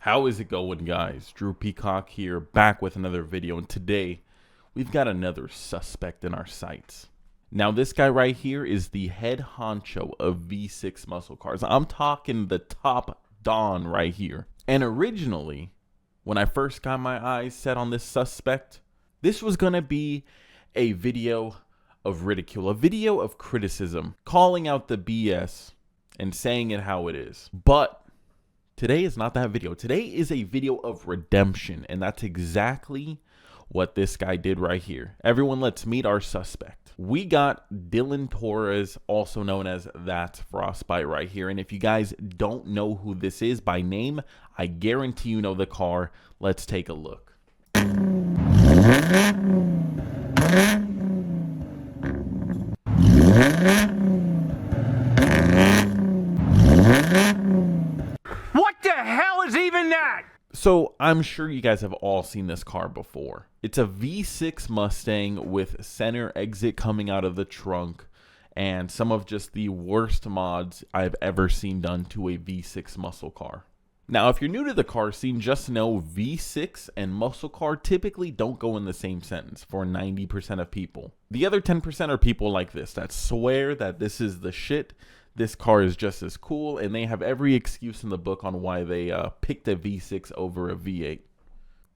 How is it going, guys? Drew Peacock here, back with another video, and today we've got another suspect in our sights. Now, this guy right here is the head honcho of V6 muscle cars. I'm talking the top don right here. And originally, when I first got my eyes set on this suspect, this was gonna be a video of ridicule, a video of criticism, calling out the BS and saying it how it is. But today is not that video. Today is a video of redemption, and that's exactly what this guy did right here. Everyone, let's meet our suspect. We got Dylan Torres, also known as That's Frostbite right here. And if you guys don't know who this is by name, I guarantee you know the car. Let's take a look. What the hell is even that? So I'm sure you guys have all seen this car before. It's a V6 Mustang with center exit coming out of the trunk and some of just the worst mods I've ever seen done to a V6 muscle car. Now, if you're new to the car scene, just know V6 and muscle car typically don't go in the same sentence for 90% of people. The other 10% are people like this that swear that this is the shit. This car is just as cool, and they have every excuse in the book on why they picked a V6 over a V8.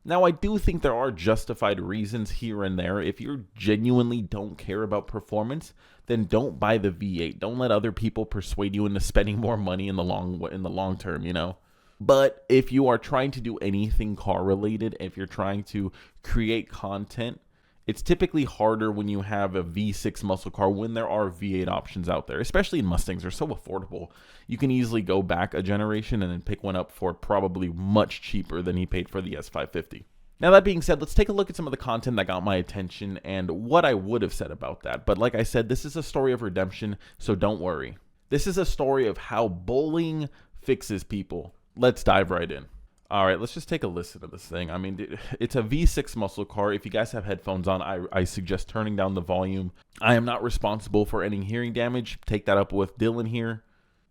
Now, I do think there are justified reasons here and there. If you genuinely don't care about performance, then don't buy the V8. Don't let other people persuade you into spending more money in the long term, you know. But if you are trying to do anything car related, if you're trying to create content, it's typically harder when you have a V6 muscle car when there are V8 options out there, especially in Mustangs. They're so affordable. You can easily go back a generation and then pick one up for probably much cheaper than he paid for the S550. Now, that being said, let's take a look at some of the content that got my attention and what I would have said about that. But like I said, this is a story of redemption, so don't worry. This is a story of how bullying fixes people. Let's dive right in. All right, let's just take a listen to this thing. I mean, it's a V6 muscle car. If you guys have headphones on, I suggest turning down the volume. I am not responsible for any hearing damage. Take that up with Dylan here.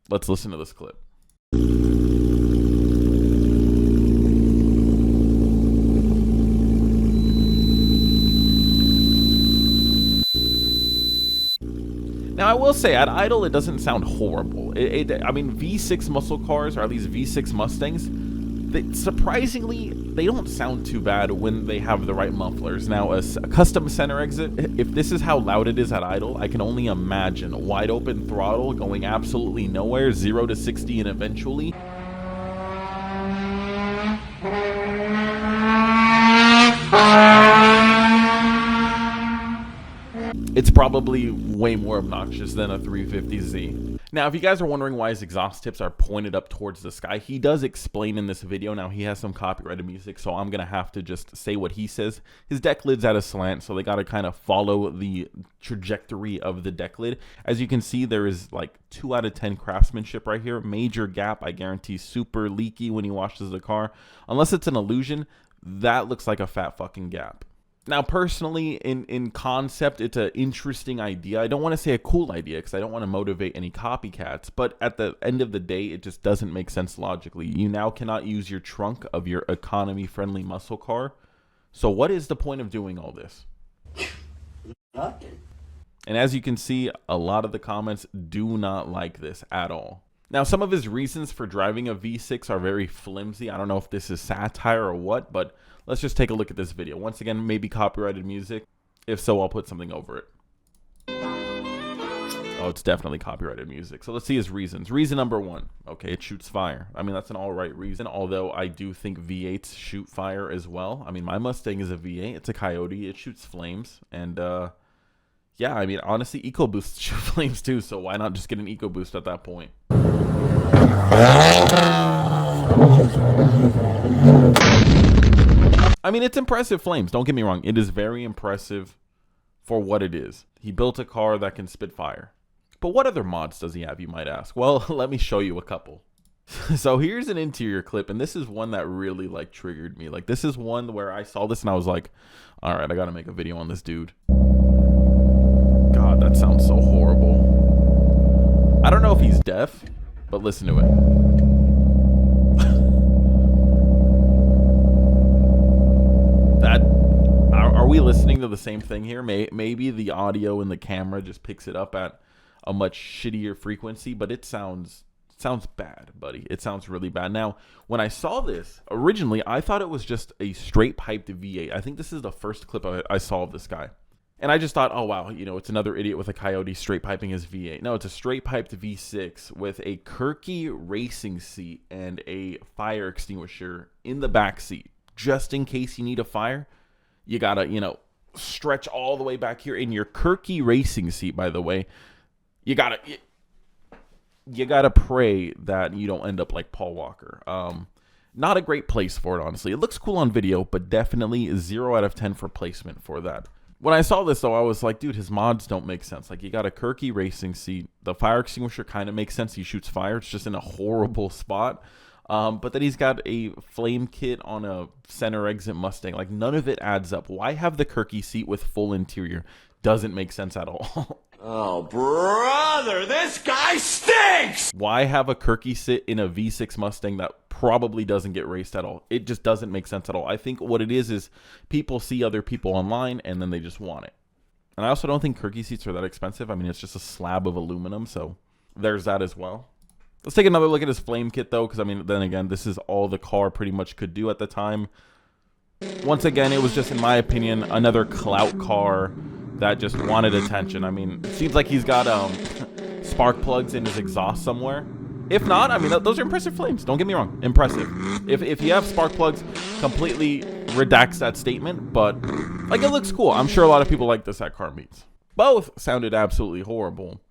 Let's listen to this clip. Now, I will say, at idle, it doesn't sound horrible. I mean, V6 muscle cars, or at least V6 Mustangs, surprisingly, they don't sound too bad when they have the right mufflers. Now, a custom center exit, if this is how loud it is at idle, I can only imagine a wide open throttle going absolutely nowhere, 0 to 60 and eventually. It's probably way more obnoxious than a 350Z. Now, if you guys are wondering why his exhaust tips are pointed up towards the sky, he does explain in this video. Now, he has some copyrighted music, so I'm going to have to just say what he says. His deck lid's at a slant, so they got to kind of follow the trajectory of the deck lid. As you can see, there is like 2 out of 10 craftsmanship right here. Major gap, I guarantee, super leaky when he washes the car. Unless it's an illusion, that looks like a fat fucking gap. Now, personally, in concept, it's an interesting idea. I don't want to say a cool idea because I don't want to motivate any copycats. But at the end of the day, it just doesn't make sense logically. You now cannot use your trunk of your economy-friendly muscle car. So what is the point of doing all this? Nothing. And as you can see, a lot of the comments do not like this at all. Now, some of his reasons for driving a V6 are very flimsy. I don't know if this is satire or what, but let's just take a look at this video. Once again, maybe copyrighted music. If so, I'll put something over it. Oh, it's definitely copyrighted music. So let's see his reasons. Reason number 1. Okay, it shoots fire. I mean, that's an all right reason, although I do think V8s shoot fire as well. I mean, my Mustang is a V8. It's a Coyote. It shoots flames. And, yeah, I mean, honestly, EcoBoosts shoot flames too, so why not just get an EcoBoost at that point? I mean, it's impressive flames. Don't get me wrong. It is very impressive for what it is. He built a car that can spit fire. But what other mods does he have, you might ask? Well, let me show you a couple. So here's an interior clip, and this is one that really, like, triggered me. Like, this is one where I saw this and I was like, all right, I got to make a video on this dude. God, that sounds so horrible. I don't know if he's deaf, but listen to it. of the same thing here. Maybe the audio in the camera just picks it up at a much shittier frequency, but it sounds bad, buddy. It sounds really bad. Now, when I saw this, originally, I thought it was just a straight piped V8. I think this is the first clip I saw of this guy. And I just thought, oh, wow, you know, it's another idiot with a Coyote straight piping his V8. No, it's a straight piped V6 with a Kirky racing seat and a fire extinguisher in the back seat. Just in case you need a fire, you got to, you know, stretch all the way back here. In your Kirky racing seat, by the way, you got to pray that you don't end up like Paul Walker. Not a great place for it, honestly. It looks cool on video, but definitely 0 out of 10 for placement for that. When I saw this, though, I was like, dude, his mods don't make sense. Like, you got a Kirky racing seat. The fire extinguisher kind of makes sense. He shoots fire. It's just in a horrible spot. But then he's got a flame kit on a center exit Mustang. Like, none of it adds up. Why have the Kirky seat with full interior? Doesn't make sense at all. Oh, brother, this guy stinks! Why have a Kirky sit in a V6 Mustang that probably doesn't get raced at all? It just doesn't make sense at all. I think what it is people see other people online and then they just want it. And I also don't think Kirky seats are that expensive. I mean, it's just a slab of aluminum, so there's that as well. Let's take another look at his flame kit, though, because, I mean, then again, this is all the car pretty much could do at the time. Once again, it was just, in my opinion, another clout car that just wanted attention. I mean, it seems like he's got spark plugs in his exhaust somewhere. If not, I mean, those are impressive flames. Don't get me wrong. Impressive. If you have spark plugs, completely redacts that statement. But, like, it looks cool. I'm sure a lot of people like this at Car Meets. Both sounded absolutely horrible.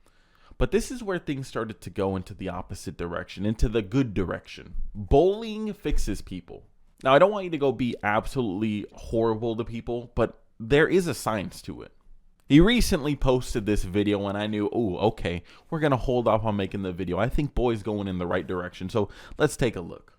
But this is where things started to go into the opposite direction, into the good direction. Bullying fixes people. Now, I don't want you to go be absolutely horrible to people, but there is a science to it. He recently posted this video and I knew, oh, okay, we're going to hold off on making the video. I think boy's going in the right direction. So let's take a look.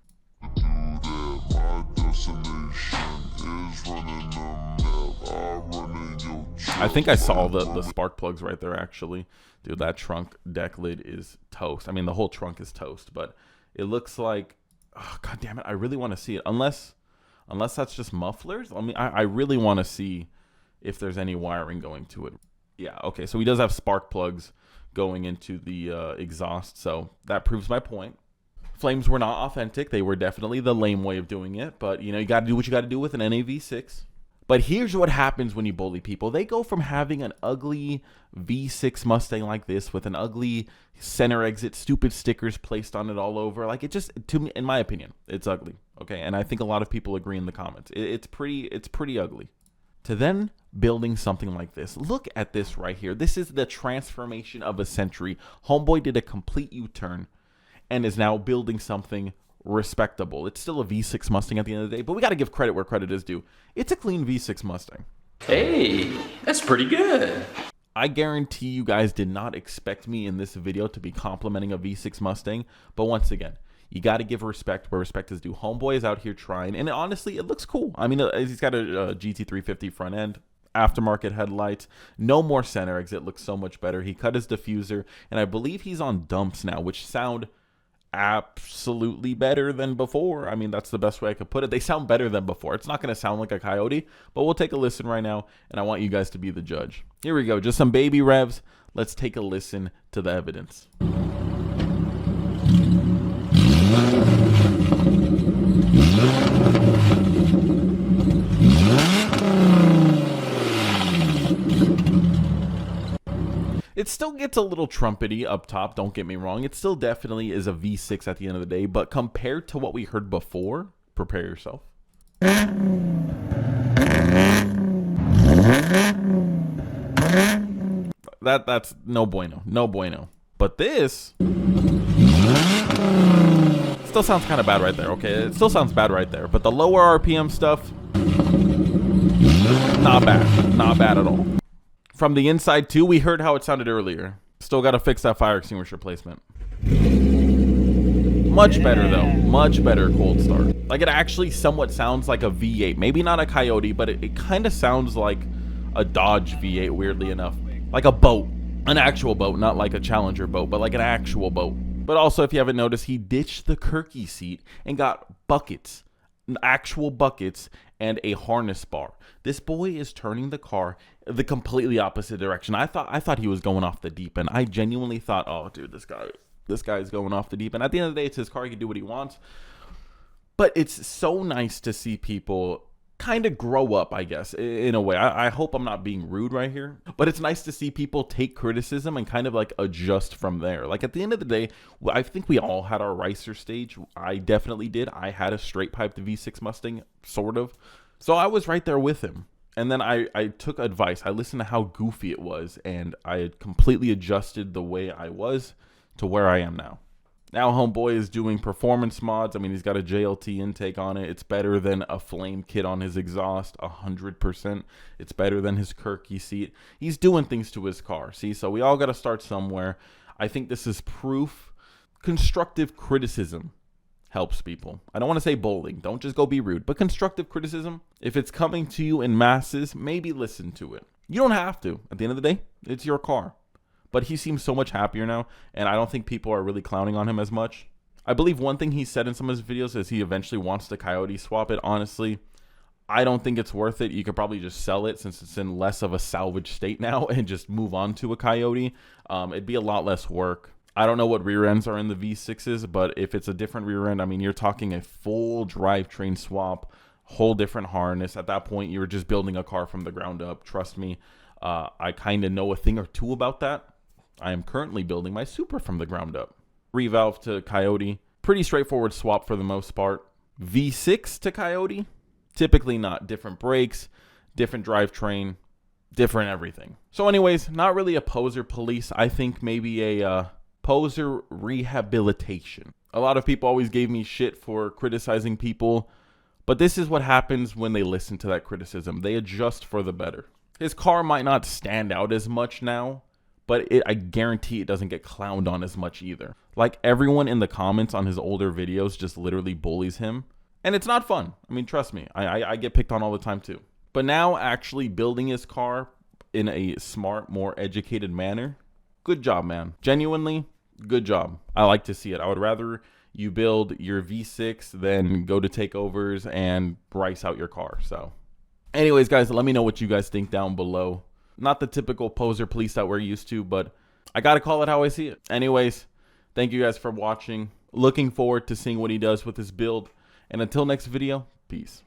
I think I saw the spark plugs right there, actually. Dude, that trunk deck lid is toast. I mean, the whole trunk is toast, but it looks like, oh, God damn it, I really want to see it. Unless that's just mufflers. I mean, I really want to see if there's any wiring going to it. Yeah, okay, so he does have spark plugs going into the exhaust, so that proves my point. Flames were not authentic. They were definitely the lame way of doing it, but, you know, you got to do what you got to do with an NAV6. But here's what happens when you bully people. They go from having an ugly V6 Mustang like this with an ugly center exit, stupid stickers placed on it all over. Like, it just, to me, in my opinion, it's ugly, okay? And I think a lot of people agree in the comments. It's pretty ugly. To then building something like this. Look at this right here. This is the transformation of a century. Homeboy did a complete U-turn and is now building something respectable. It's still a V6 Mustang at the end of the day, but we got to give credit where credit is due. It's a clean V6 Mustang. Hey, that's pretty good. I guarantee you guys did not expect me in this video to be complimenting a V6 Mustang, but once again, you got to give respect where respect is due. Homeboy is out here trying, and honestly, it looks cool. I mean, he's got a GT350 front end, aftermarket headlights, no more center exit, looks so much better. He cut his diffuser, and I believe he's on dumps now, which sound absolutely better than before. I mean, that's the best way I could put it. They sound better than before. It's not going to sound like a Coyote, but we'll take a listen right now, and I want you guys to be the judge. Here we go, just some baby revs. Let's take a listen to the evidence. It still gets a little trumpety up top, don't get me wrong. It still definitely is a V6 at the end of the day, but compared to what we heard before, prepare yourself. That's no bueno, no bueno. But this still sounds kind of bad right there, okay? It still sounds bad right there, but the lower RPM stuff, not bad at all. From the inside too, we heard how it sounded earlier. Still got to fix that fire extinguisher placement. Much better though, much better cold start. Like, it actually somewhat sounds like a V8. Maybe not a Coyote, but it kind of sounds like a Dodge V8, weirdly enough. Like a boat, an actual boat, not like a Challenger boat, but like an actual boat. But also, if you haven't noticed, he ditched the Kirky seat and got buckets, actual buckets, and a harness bar. This boy is turning the car the completely opposite direction. I thought he was going off the deep end. I genuinely thought, oh, dude, this guy is going off the deep end. At the end of the day, it's his car. He can do what he wants. But it's so nice to see people kind of grow up, I guess, in a way. I hope I'm not being rude right here, but it's nice to see people take criticism and kind of like adjust from there. Like at the end of the day, I think we all had our ricer stage. I definitely did. I had a straight piped V6 Mustang, sort of. So I was right there with him. And then I took advice. I listened to how goofy it was, and I had completely adjusted the way I was to where I am now. Now homeboy is doing performance mods. I mean, he's got a JLT intake on it. It's better than a flame kit on his exhaust, 100%. It's better than his Kirky seat. He's doing things to his car. See, so we all got to start somewhere. I think this is proof. Constructive criticism helps people. I don't want to say bullying. Don't just go be rude. But constructive criticism, if it's coming to you in masses, maybe listen to it. You don't have to. At the end of the day, it's your car. But he seems so much happier now, and I don't think people are really clowning on him as much. I believe one thing he said in some of his videos is he eventually wants to Coyote swap it. Honestly, I don't think it's worth it. You could probably just sell it since it's in less of a salvage state now and just move on to a Coyote. It'd be a lot less work. I don't know what rear ends are in the V6s, but if it's a different rear end, I mean, you're talking a full drivetrain swap, whole different harness. At that point, you're just building a car from the ground up. Trust me, I kind of know a thing or two about that. I am currently building my Supra from the ground up. Revalve to Coyote, pretty straightforward swap for the most part. V6 to Coyote, typically not. Different brakes, different drivetrain, different everything. So anyways, not really a poser police. I think maybe a poser rehabilitation. A lot of people always gave me shit for criticizing people, but this is what happens when they listen to that criticism. They adjust for the better. His car might not stand out as much now, but I guarantee it doesn't get clowned on as much either. Like everyone in the comments on his older videos just literally bullies him. And it's not fun. I mean, trust me, I get picked on all the time too. But now actually building his car in a smart, more educated manner, good job, man. Genuinely, good job. I like to see it. I would rather you build your V6 than go to takeovers and price out your car. So anyways, guys, let me know what you guys think down below. Not the typical poser police that we're used to, but I got to call it how I see it. Anyways, thank you guys for watching. Looking forward to seeing what he does with his build. And until next video, peace.